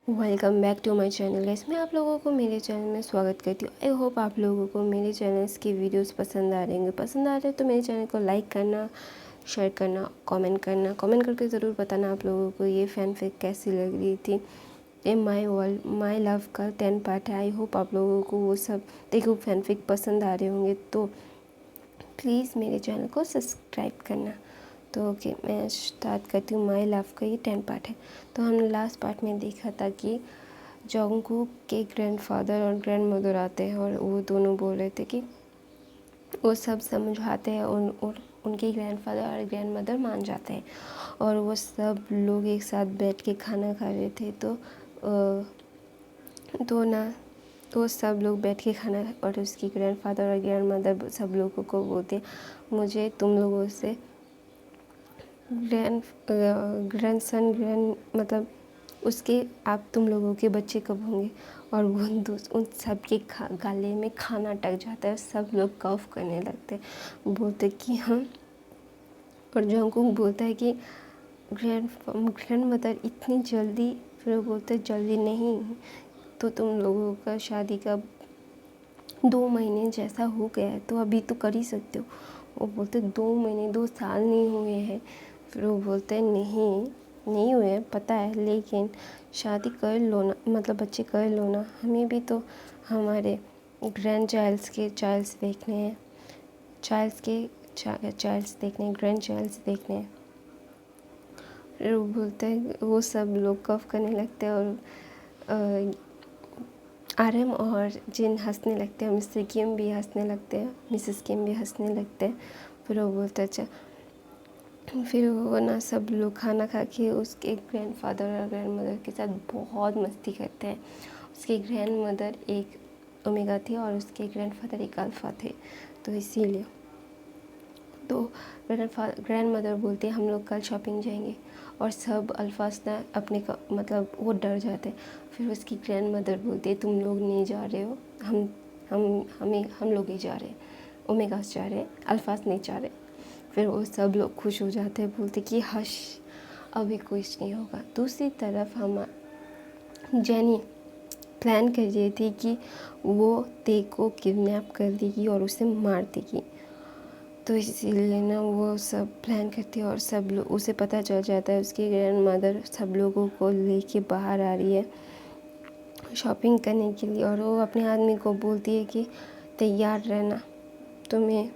Welcome back to my channel guys. मैं आप लोगों को मेरे चैनल में स्वागत करती हूँ। आई होप आप लोगों को मेरे चैनल्स की वीडियोस पसंद आ रहे होंगे। पसंद आ रहे हैं तो मेरे चैनल को लाइक करना, शेयर करना, कमेंट करके ज़रूर बताना आप लोगों को ये फैन फिक कैसी लग रही थी। ये माय वर्ल्ड माय लव का 10 पार्ट है। आई होप आप लोगों को वो सब देखो फैन फिक पसंद आ रहे होंगे, तो प्लीज़ मेरे चैनल को सब्सक्राइब करना। तो ओके, मैं स्टार्ट करती हूँ। माय लव का ये 10 पार्ट है। तो हमने लास्ट पार्ट में देखा था कि जोंगकोok के ग्रैंडफादर और ग्रैंड मदर आते हैं और वो दोनों बोल रहे थे कि वो सब समझाते हैं और उनके ग्रैंडफादर और ग्रैंड मदर मान जाते हैं और वो सब लोग एक साथ बैठ के खाना खा रहे थे। तो सब लोग बैठ के खाना, और उसकी ग्रैंडफादर और ग्रैंड मदर सब लोगों को बोलते मुझे तुम लोगों से ग्रैंडसन मतलब उसके आप तुम लोगों के बच्चे कब होंगे। और वो उन सब के गले में खाना अटक जाता है, सब लोग कफ करने लगते हैं, बोलते कि हम। और जोंगकुक बोलता है कि ग्रैंड मदर इतनी जल्दी। फिर वो बोलते जल्दी नहीं, तो तुम लोगों का शादी का 2 महीने जैसा हो गया है तो अभी तो कर ही सकते हो। वो बोलते 2 महीने 2 साल नहीं हुए हैं। फिर वो बोलते नहीं हुए हैं पता है, लेकिन शादी कर लो ना, मतलब बच्चे कर लो ना, हमें भी तो हमारे ग्रैंड चाइल्ड्स देखने हैं, चाइल्ड्स देखने हैं, ग्रैंड चाइल्ड्स देखने हैं। फिर वो बोलते हैं, वो सब लोग कफ करने लगते हैं और आरएम और जिन हंसने लगते हैं, मिस्टर किम भी हंसने लगते हैं, मिसेस किम भी हंसने लगते हैं। फिर वो बोलते अच्छा, फिर वो ना सब लोग खाना खा के उसके ग्रैंडफादर और ग्रैंड मदर के साथ बहुत मस्ती करते हैं। उसकी ग्रैंड मदर एक ओमेगा थी और उसके ग्रैंडफादर एक अल्फ़ा थे, तो इसीलिए तो ग्रैंड मदर बोलती है हम लोग कल शॉपिंग जाएंगे, और सब अल्फाज ना अपने का मतलब वो डर जाते हैं। फिर उसकी ग्रैंड मदर बोलती है तुम लोग नहीं जा रहे हो, हम लोग ही जा रहे हैं, ओमेगास जा रहे हैं, अल्फाज नहीं जा रहे। फिर वो सब लोग खुश हो जाते हैं, बोलते कि हश अभी कुछ नहीं होगा। दूसरी तरफ हम जेनी प्लान कर रही थी कि वो ते को किडनैप कर देगी और उसे मार देगी, तो इसीलिए ना वो सब प्लान करती है और सब लोग उसे पता चल जाता है। उसकी ग्रैंड मदर सब लोगों को लेके बाहर आ रही है शॉपिंग करने के लिए, और वो अपने आदमी को बोलती है कि तैयार रहना, तुम्हें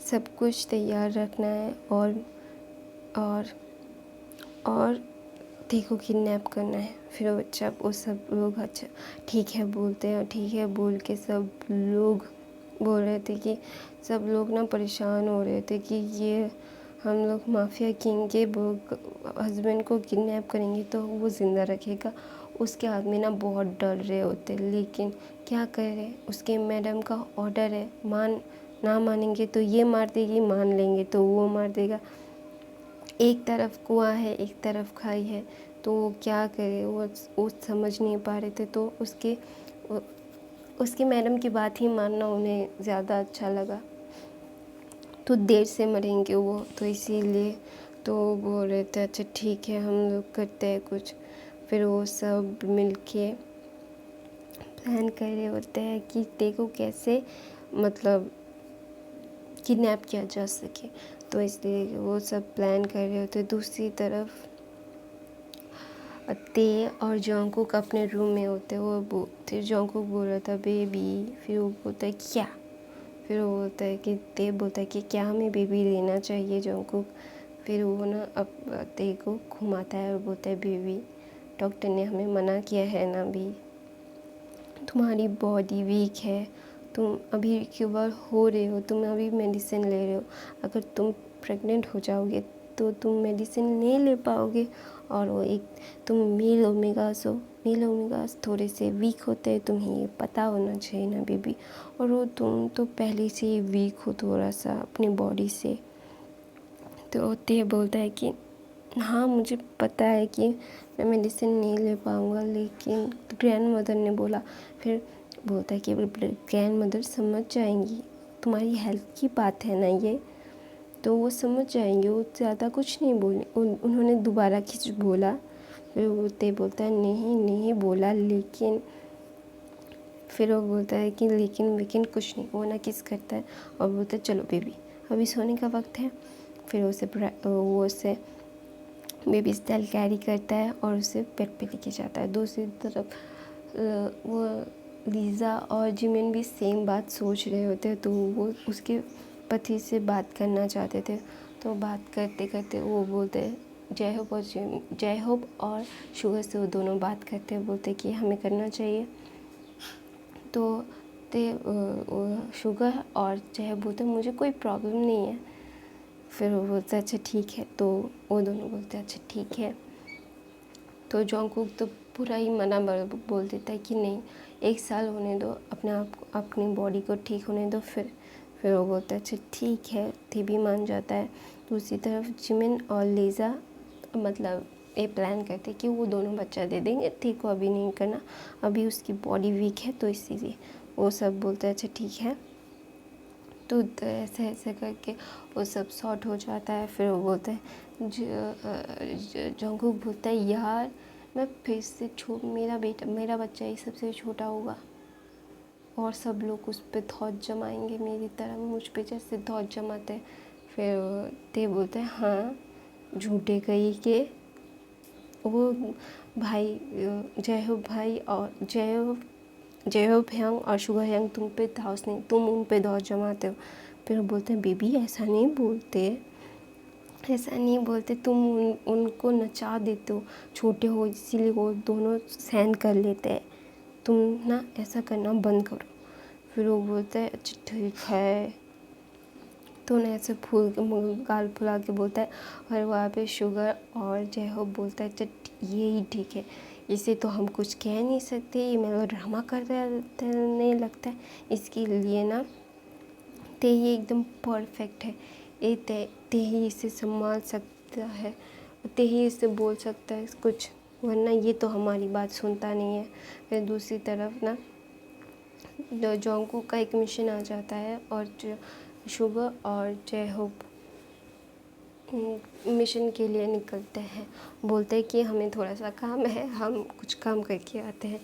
सब कुछ तैयार रखना है और और देखो किडनैप करना है। फिर वो सब लोग अच्छा ठीक है बोलते हैं, ठीक है बोल के सब लोग बोल रहे थे कि सब लोग ना परेशान हो रहे थे कि ये हम लोग माफिया किंग के हस्बैंड को किडनैप करेंगे तो वो ज़िंदा रखेगा। उसके आदमी ना बहुत डर रहे होते, लेकिन क्या करे, उसके मैडम का ऑर्डर है, ना मानेंगे तो ये मार देगी, मान लेंगे तो वो मार देगा। एक तरफ कुआं है, एक तरफ खाई है, तो वो क्या करे, वो समझ नहीं पा रहे थे। तो उसकी मैडम की बात ही मानना उन्हें ज़्यादा अच्छा लगा, तो देर से मरेंगे वो, तो इसीलिए तो बोल रहे थे अच्छा ठीक है हम लोग करते हैं कुछ। फिर वो सब मिलके प्लान कर रहे होते हैं कि देखो कैसे मतलब किडनैप किया जा सके, तो इसलिए वो सब प्लान कर रहे होते। दूसरी तरफ ते और जोंगकुक अपने रूम में होते, फिर जोंगकुक बोल रहा था बेबी, फिर वो बोलता है क्या, फिर वो बोलता है कि ते बोलता है कि क्या हमें बेबी लेना चाहिए जोंगकुक। फिर वो ना अब ते को घुमाता है और बोलता है बेबी, डॉक्टर ने हमें मना किया है ना, भी तुम्हारी बॉडी वीक है, तुम अभी रिकवर हो रहे हो, तुम अभी मेडिसिन ले रहे हो, अगर तुम प्रेग्नेंट हो जाओगे तो तुम मेडिसिन नहीं ले पाओगे। और वो एक तुम मेल ओमेगास थोड़े से वीक होते हैं, तुम्हें ये पता होना चाहिए ना बेबी, और वो तुम तो पहले से ही वीक हो थोड़ा सा अपनी बॉडी से। तो ते बोलता है कि हाँ मुझे पता है कि मैं मेडिसिन नहीं ले पाऊँगा, लेकिन ग्रैंड मदर ने बोला। फिर बोलता है कि ग्रैंड मदर समझ जाएंगी, तुम्हारी हेल्थ की बात है ना ये, तो वो समझ जाएंगे, वो ज़्यादा कुछ नहीं बोले। उन्होंने दोबारा कुछ बोला फिर वो ते बोलता है नहीं नहीं बोला, लेकिन फिर वो बोलता है कि लेकिन कुछ नहीं। वो ना किस करता है और बोलता है चलो बेबी अभी सोने का वक्त है। फिर वो उसे बेबी स्टाइल कैरी करता है और उसे बेड पे लेके जाता है। दूसरी तरफ वो लीज़ा और जिमिन भी सेम बात सोच रहे होते हैं, तो वो उसके पति से बात करना चाहते थे। तो बात करते करते वो बोलते हैं जय होप और शुगर से वो दोनों बात करते हैं, बोलते कि हमें करना चाहिए। तो शुगर और जय बोलते मुझे कोई प्रॉब्लम नहीं है। फिर वो बोलता है अच्छा ठीक है। तो वो दोनों बोलते हैं अच्छा ठीक है। तो जॉन्गकुक तो पूरा ही मना बोल देता है कि नहीं 1 साल होने दो, अपने आप को अपनी बॉडी को ठीक होने दो। फिर वो बोलता है अच्छा ठीक है, ते भी मान जाता है। दूसरी तरफ जिमिन और लीज़ा मतलब ये प्लान करते कि वो दोनों बच्चा दे देंगे, ते को अभी नहीं करना, अभी उसकी बॉडी वीक है तो इसीलिए वो सब बोलते हैं अच्छा ठीक है। तो ऐसे ऐसे करके वो सब सॉर्ट हो जाता है। फिर वो बोलता है जॉन्गकुक बोलता है यार मैं फिर से मेरा बच्चा ही सबसे छोटा होगा और सब लोग उस पर थौत जमाएंगे मेरी तरह, मुझ पे जैसे थौत जमाते हैं। फिर ते बोलते हैं हाँ झूठे कही के वो भाई जय हो भाई और जय हो भयंग और शुगर यंग तुम पे धाउस नहीं, तुम उन पे धौत जमाते हो। फिर वो बोलते हैं बेबी ऐसा नहीं बोलते, तुम उनको नचा देते हो, छोटे हो इसीलिए वो दोनों सहन कर लेते हैं, तुम ना ऐसा करना बंद करो। फिर वो बोलता है अच्छा ठीक है। तो उन्हें ऐसे गाल फुला के बोलता है और वहाँ पे शुगर और जय हो बोलता है अच्छा यही ठीक है, इसे तो हम कुछ कह नहीं सकते, ये मेरे को ड्रामा करने लगता है, इसके लिए ना ते ही एकदम परफेक्ट है, ये ते ही इसे संभाल सकता है, ते ही इसे बोल सकता है कुछ, वरना ये तो हमारी बात सुनता नहीं है। फिर दूसरी तरफ ना जॉन्गकुक का एक मिशन आ जाता है और शुगर और जय होप मिशन के लिए निकलते हैं। बोलते हैं कि हमें थोड़ा सा काम है, हम कुछ काम करके आते हैं।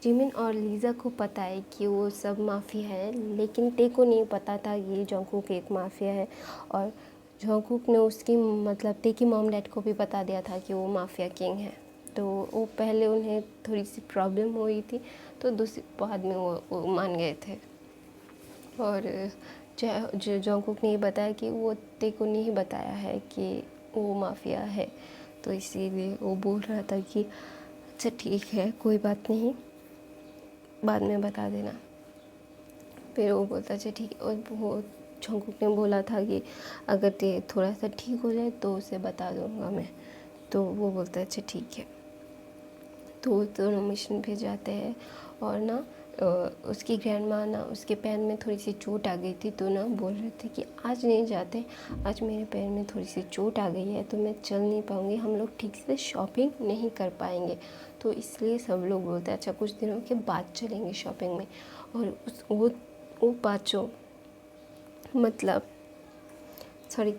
जिमिन और लीज़ा को पता है कि वो सब माफिया है, लेकिन ते को नहीं पता था ये जॉन्गकुक एक माफिया है। और जॉन्गकुक ने उसकी मतलब ते की मॉम डैड को भी बता दिया था कि वो माफिया किंग है। तो वो पहले उन्हें थोड़ी सी प्रॉब्लम हुई थी, तो दूसरी बाद में वो मान गए थे। और जॉन्गकुक ने ये बताया कि वो ते को नहीं बताया है कि वो माफिया है, तो इसीलिए वो बोल रहा था कि अच्छा ठीक है कोई बात नहीं, बाद में बता देना। फिर वो बोलता अच्छा ठीक है। और वो जॉन्गकुक ने बोला था कि अगर ते थोड़ा सा ठीक हो जाए तो उसे बता दूंगा मैं। तो वो बोलता है अच्छा ठीक है। तो वो दोनों मिशन पे जाते हैं और ना उसकी ग्रैंडमा ना उसके पैर में थोड़ी सी चोट आ गई थी, तो ना बोल रहे थे कि आज नहीं जाते, आज मेरे पैर में थोड़ी सी चोट आ गई है तो मैं चल नहीं पाऊँगी, हम लोग ठीक से शॉपिंग नहीं कर पाएंगे। तो इसलिए सब लोग बोलते हैं अच्छा कुछ दिनों के बाद चलेंगे शॉपिंग में। और वो पाँचों मतलब सॉरी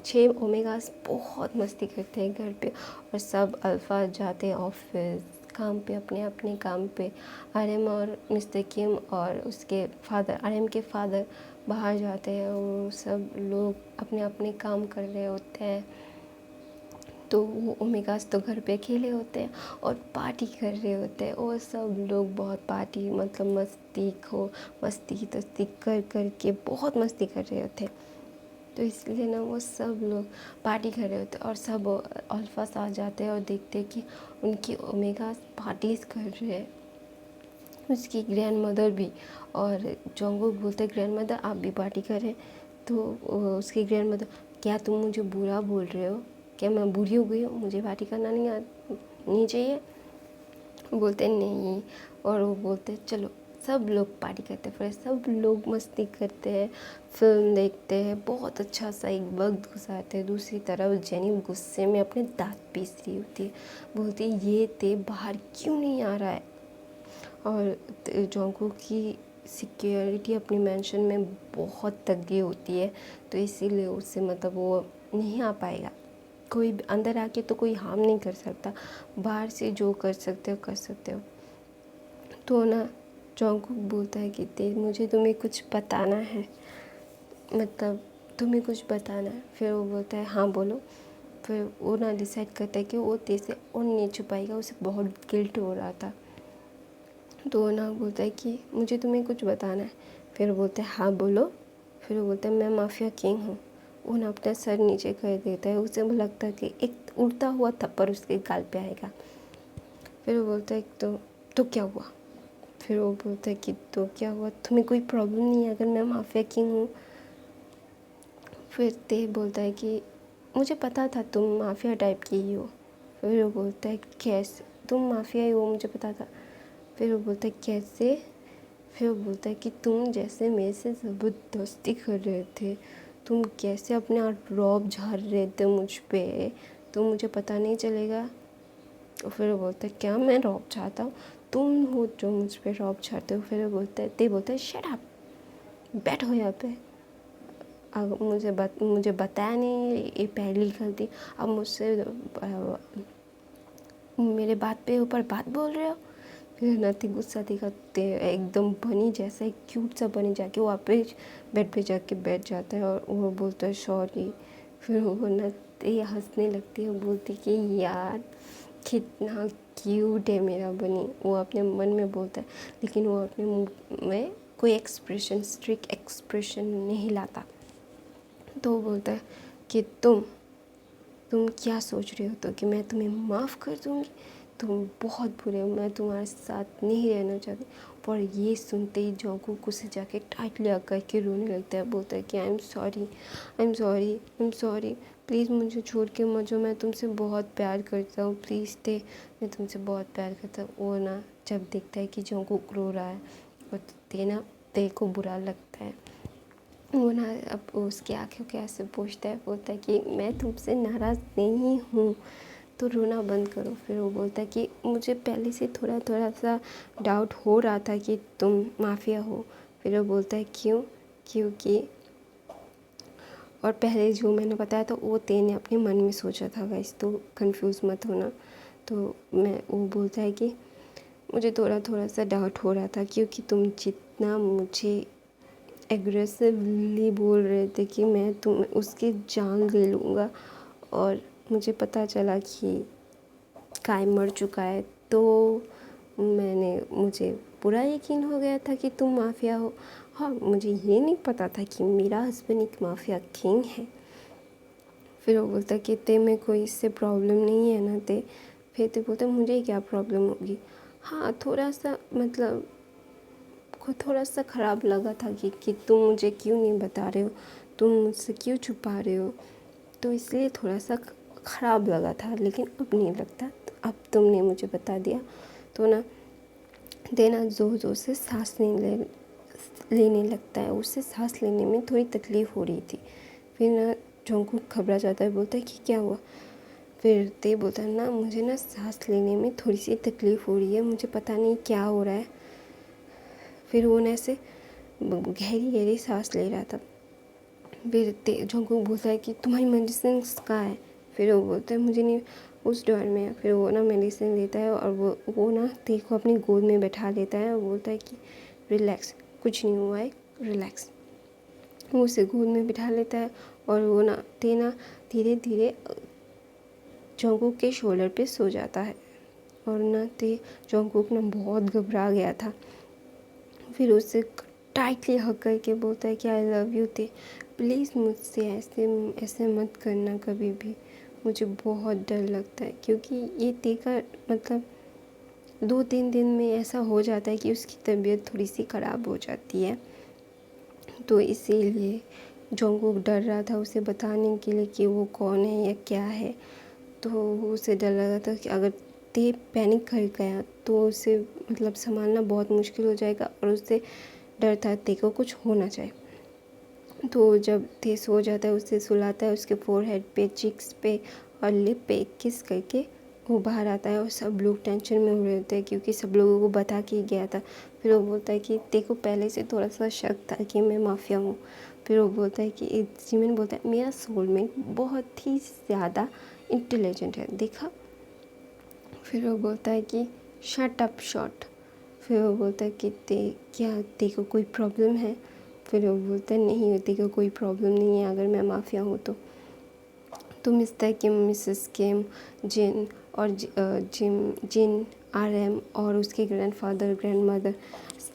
6 ओमेगास बहुत मस्ती करते हैं घर पे, और सब अल्फ़ा जाते हैं ऑफिस काम पे, अपने अपने काम पे। आरएम और मिस्टर किम और उसके फादर आरएम के फादर बाहर जाते हैं, वो सब लोग अपने अपने काम कर रहे होते हैं। तो वो ओमेगास तो घर पे अकेले होते हैं और पार्टी कर रहे होते हैं, और सब लोग बहुत पार्टी मतलब मस्ती कर कर के बहुत मस्ती कर रहे होते हैं। तो इसलिए ना वो सब लोग पार्टी कर रहे होते हैं और सब अल्फास आ जाते हैं और देखते हैं कि उनकी ओमेगा पार्टीज़ कर रहे हैं, उसकी ग्रैंड मदर भी। और जॉन्गकुक बोलते हैं ग्रैंड मदर आप भी पार्टी करें। तो उसकी ग्रैंड मदर क्या तुम मुझे बुरा बोल रहे हो, क्या मैं बुरी हो गई हूँ, मुझे पार्टी करना नहीं चाहिए। बोलते नहीं, और वो बोलते चलो सब लोग पार्टी करते हैं, फिर सब लोग मस्ती करते हैं, फिल्म देखते हैं, बहुत अच्छा सा एक वक्त गुजारते हैं। दूसरी तरफ जेनी गुस्से में अपने दांत पीस रही होती है, बोलती है ये ते बाहर क्यों नहीं आ रहा है। और जॉन्गकुक की सिक्योरिटी अपनी मेंशन में बहुत तगड़ी होती है, तो इसीलिए उससे मतलब वो नहीं आ पाएगा। कोई अंदर आके तो कोई हार्म नहीं कर सकता, बाहर से जो कर सकते हो कर सकते हो। तो ना जॉन्गकुक बोलता है कि मुझे तुम्हें कुछ बताना है, मतलब तुम्हें कुछ बताना है। फिर वो बोलता है हाँ बोलो। फिर वो ना डिसाइड करता है कि वो तेरे से और नहीं छुपाएगा, उसे बहुत गिल्ट हो रहा था। तो वो ना बोलता है कि मुझे तुम्हें कुछ बताना है। फिर वो बोलता है हाँ बोलो। फिर वो बोलता है मैं माफिया किंग हूँ। वो ना अपना सर नीचे कर देता है, उसे लगता है कि एक उड़ता हुआ थप्पड़ उसके गाल पे आएगा। फिर वो बोलता है तो क्या हुआ। फिर वो बोलता है कि तो क्या हुआ, तुम्हें कोई प्रॉब्लम नहीं है अगर मैं माफिया किंग हूँ। फिर ते बोलता है कि मुझे पता था तुम माफिया टाइप की ही हो। फिर वो बोलता है कैसे, तुम माफिया ही हो मुझे पता था। फिर वो बोलता है कैसे। फिर वो बोलता है कि तुम जैसे मेरे से ज़बरदस्ती कर रहे थे, तुम कैसे अपने आप रौब झाड़ रहे थे मुझ पे, तो मुझे पता नहीं चलेगा। और फिर वो बोलता है क्या मैं रौब झाड़ता हूँ, तुम हो जो मुझ पे रौब झाड़ते हो। फिर वो बोलता है शट अप, बैठो यहाँ पे। अब मुझे बताया नहीं, ये पहली गलती, अब मुझसे मेरे बात पे ऊपर बात बोल रहे हो। फिर नथी गुस्सा दिखाते एकदम बनी जैसा एक क्यूट सा बनी जाके वहाँ पे बेड पे जाके बैठ जाता है और वो बोलता है सॉरी। फिर वो नथी हंसने लगती है, बोलती कि यार कितना क्यूट है मेरा बनी। वो अपने मन में बोलता है, लेकिन वो अपने मुंह में कोई एक्सप्रेशन, स्ट्रिक्ट एक्सप्रेशन नहीं लाता। तो वो बोलता है कि तुम क्या सोच रहे हो, तो कि मैं तुम्हें माफ़ कर दूँगी, तुम बहुत बुरे हो, मैं तुम्हारे साथ नहीं रहना चाहती। पर ये सुनते ही जॉन्गकुक उसे जाके टाइटली आकर के रोने लगता है, बोलता है कि I am sorry, I am sorry, I am sorry, please मुझे छोड़ के मत जाओ, मैं तुमसे बहुत प्यार करता हूँ, प्लीज़ ते, मैं तुमसे बहुत प्यार करता हूँ। वो ना जब देखता है कि जॉन्गकुक रो रहा है और ते को बुरा लगता है। वो ना अब उसकी आँखों के ऐसे पूछता है, बोलता है कि मैं तुमसे नाराज़ नहीं हूँ, तो रोना बंद करो। फिर वो बोलता है कि मुझे पहले से थोड़ा थोड़ा सा डाउट हो रहा था कि तुम माफिया हो। फिर वो बोलता है क्यों, क्योंकि और पहले जो मैंने बताया था वो तेने अपने मन में सोचा था गाइस, तो कंफ्यूज मत होना। तो वो बोलता है कि मुझे थोड़ा थोड़ा सा डाउट हो रहा था, क्योंकि तुम जितना मुझे एग्रेसिवली बोल रहे थे कि मैं उसकी जान ले लूँगा, और मुझे पता चला कि काय मर चुका है, तो मुझे पूरा यकीन हो गया था कि तुम माफिया हो। हाँ, मुझे ये नहीं पता था कि मेरा हस्बैंड एक माफिया किंग है। फिर वो बोलता कि ते में कोई इससे प्रॉब्लम नहीं है ना ते। फिर ते बोलता मुझे क्या प्रॉब्लम होगी। हाँ, थोड़ा सा मतलब को थोड़ा सा ख़राब लगा था कि तुम मुझे क्यों नहीं बता रहे हो, तुम मुझसे क्यों छुपा रहे हो, तो इसलिए थोड़ा सा ख़राब लगा था, लेकिन अब नहीं लगता, अब तुमने मुझे बता दिया। तो ना देना ज़ोर ज़ोर से सांस लेने लगता है, उससे सांस लेने में थोड़ी तकलीफ़ हो रही थी। फिर ना जॉन्गकुक घबरा जाता है, बोलता है कि क्या हुआ। फिर ते बोलता है ना मुझे ना सांस लेने में थोड़ी सी तकलीफ़ हो रही है, मुझे पता नहीं क्या हो रहा है। फिर वो ना ऐसे गहरी गहरी सांस ले रहा था। फिर जॉन्गकुक बोलता है कि तुम्हारी मेडिसिन कहाँ है। फिर वो बोलता है मुझे नहीं, उस ड्रॉर में है। फिर वो ना मेडिसिन लेता है और वो ना ते को अपनी गोद में बैठा लेता है और बोलता है कि रिलैक्स, कुछ नहीं हुआ है, रिलैक्स। वो उसे गोद में बिठा लेता है और वो ना धीरे धीरे जॉन्गकुक के शोल्डर पे सो जाता है। और ना जॉन्गकुक ना बहुत घबरा गया था। फिर उससे टाइटली हग करके बोलता है कि आई लव यू ते, प्लीज़ मुझसे ऐसे मत करना कभी भी, मुझे बहुत डर लगता है। क्योंकि ये ते का मतलब 2-3 दिन में ऐसा हो जाता है कि उसकी तबीयत थोड़ी सी ख़राब हो जाती है, तो इसीलिए जॉन्गकुक डर रहा था उसे बताने के लिए कि वो कौन है या क्या है। तो उसे डर लगा था कि अगर ते पैनिक कर गया तो उसे मतलब संभालना बहुत मुश्किल हो जाएगा, और उससे डर था ते को कुछ हो ना जाए। तो जब ते सो जाता है उसे सुलाता है, उसके फोरहेड पे, चिक्स पे और लिप पे किस करके वो बाहर आता है और सब लोग टेंशन में हो रहे होते हैं क्योंकि सब लोगों को बता के गया था। फिर वो बोलता है कि तेरे को पहले से थोड़ा सा शक था कि मैं माफिया हूँ। फिर वो बोलता है कि जिमिन बोलता है मेरा सोलमेट बहुत ही ज़्यादा इंटेलिजेंट है, देखा। फिर वो बोलता है कि शट अप शॉट। फिर वो बोलता है कि तेरे को कोई प्रॉब्लम है। फिर वो बोलता है नहीं, तेरे को कोई प्रॉब्लम नहीं है अगर मैं माफिया हूँ तो। मिस्टर किम, मिसेस किम, जिन और जिन RM और उसके ग्रैंडफादर ग्रैंडमदर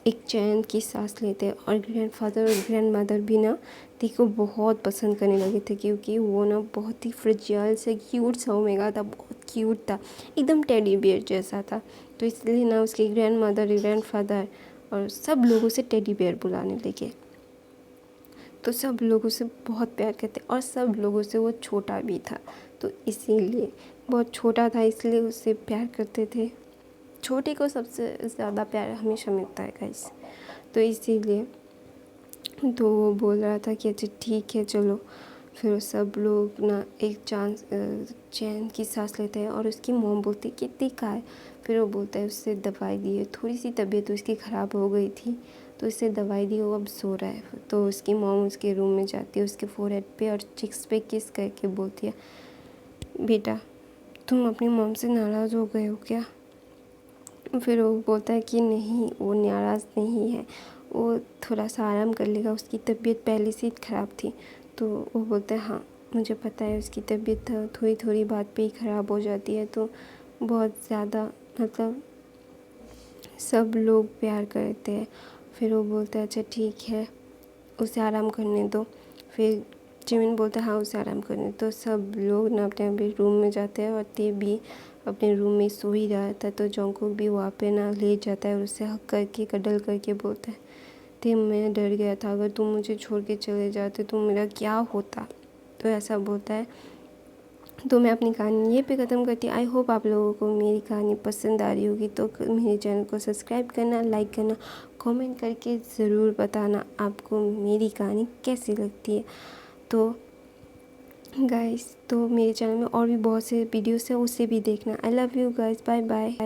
एक चैन की सांस लेते हैं। और ग्रैंडफादर और ग्रैंडमदर भी ना दी को बहुत पसंद करने लगे थे क्योंकि वो ना बहुत ही फ्रिजियल से क्यूट सा ओमेगा था, बहुत क्यूट था, एकदम टेडी बियर जैसा था। तो इसलिए ना उसके ग्रैंडमदर ग्रैंडफादर और सब लोगों से टेडी बियर बुलाने लगे। तो सब लोगों से बहुत प्यार करते और सब लोगों से वो छोटा भी था, तो इसीलिए बहुत छोटा था इसलिए उससे प्यार करते थे। छोटे को सबसे ज़्यादा प्यार हमेशा मिलता है गाइस। तो इसीलिए तो वो बोल रहा था कि अच्छा ठीक है चलो। फिर सब लोग ना एक चैन की सांस लेते हैं और उसकी मॉम बोलती है कितनी का है। फिर वो बोलता है उससे दवाई दी है, थोड़ी सी तबीयत उसकी ख़राब हो गई थी तो इससे दवाई दी, वो अब सो रहा है। तो उसकी मॉम उसके रूम में जाती है, उसके फोरहेड पे और चिक्स पे किस करके बोलती है बेटा तुम अपनी मॉम से नाराज़ हो गए हो क्या। फिर वो बोलता है कि नहीं, वो नाराज़ नहीं है, वो थोड़ा सा आराम कर लेगा, उसकी तबीयत पहले से ही ख़राब थी। तो वो बोलता है हाँ मुझे पता है, उसकी तबीयत थोड़ी थोड़ी बात पे ही ख़राब हो जाती है, तो बहुत ज़्यादा मतलब सब लोग प्यार करते हैं। फिर वो बोलता है अच्छा ठीक है उसे आराम करने दो। फिर जिमिन बोलता है हाँ उसे आराम करने दो। तो सब लोग ना अपने अपने रूम में जाते हैं और ते भी अपने रूम में सो ही रहा था। तो जोंगकुक भी वहाँ पे ना ले जाता है और उसे हक करके कडल करके बोलता है ते मैं डर गया था, अगर तुम मुझे छोड़ के चले जाते तो मेरा क्या होता। तो ऐसा बोलता है। तो मैं अपनी कहानी ये पे ख़त्म करती हूँ। आई होप आप लोगों को मेरी कहानी पसंद आ रही होगी। तो मेरे चैनल को सब्सक्राइब करना, लाइक करना, कमेंट करके ज़रूर बताना आपको मेरी कहानी कैसी लगती है। तो गाइस तो मेरे चैनल में और भी बहुत से वीडियोस हैं, उसे भी देखना। I love you guys, bye bye.